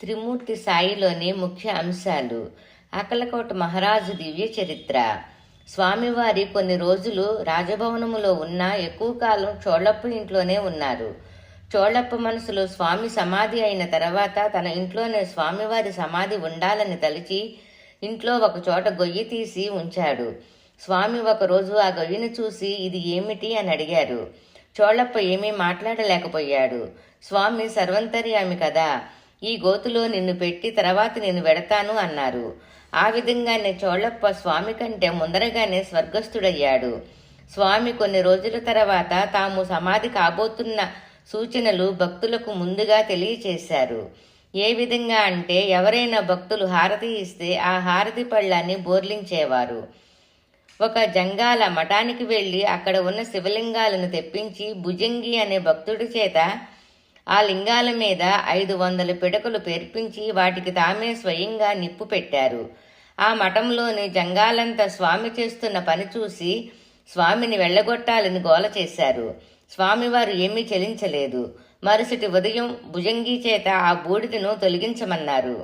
త్రిమూర్తి సాయిలోని ముఖ్య అంశాలు. అక్కలకోట మహారాజు దివ్య చరిత్ర. స్వామివారి కొన్ని రోజులు రాజభవనములో ఉన్నా ఎక్కువ కాలం చోళప్ప ఇంట్లోనే ఉన్నారు. చోళప్ప మనసులో స్వామి సమాధి అయిన తర్వాత తన ఇంట్లోనే స్వామివారి సమాధి ఉండాలని తలిచి ఇంట్లో ఒక చోట గొయ్యి తీసి ఉంచాడు. స్వామి ఒకరోజు ఆ గొయ్యిని చూసి ఇది ఏమిటి అని అడిగారు. చోళప్ప ఏమీ మాట్లాడలేకపోయాడు. స్వామి సర్వంతర్యామి కదా, ఈ గోతులో నిన్ను పెట్టి తర్వాత నేను వెడతాను అన్నారు. ఆ విధంగానే చోళప్ప స్వామి కంటే ముందరగానే స్వర్గస్థుడయ్యాడు. స్వామి కొన్ని రోజుల తర్వాత తాము సమాధి కాబోతున్న సూచనలు భక్తులకు ముందుగా తెలియచేశారు. ఏ విధంగా అంటే ఎవరైనా భక్తులు హారతి ఇస్తే ఆ హారతి పళ్ళాన్ని బోర్లించేవారు. ఒక జంగాల మఠానికి వెళ్లి అక్కడ ఉన్న శివలింగాలను తెప్పించి భుజంగి అనే భక్తుడి చేత ఆ లింగాల మీద 500 పిడకలు పేర్పించి వాటికి తామే స్వయంగా నిప్పు పెట్టారు. ఆ మఠంలోని జంగాలంతా స్వామి చేస్తున్న పని చూసి స్వామిని వెళ్ళగొట్టాలని గోల చేశారు. స్వామివారు ఏమీ చెలించలేదు. మరుసటి ఉదయం భుజంగి చేత ఆ బూడిదను తొలగించమన్నారు.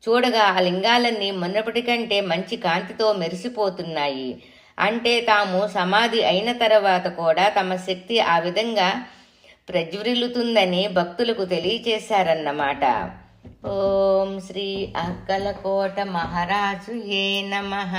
చూడగా ఆ లింగాలన్నీ మున్నపటి కంటే మంచి కాంతితో మెరిసిపోతున్నాయి. అంటే తాము సమాధి అయిన తర్వాత కూడా తమ శక్తి ఆ విధంగా ప్రజ్వరిల్లుతుందని భక్తులకు తెలియచేశారన్నమాట. ఓం శ్రీ అక్కలకోట మహారాజు ఏ నమః.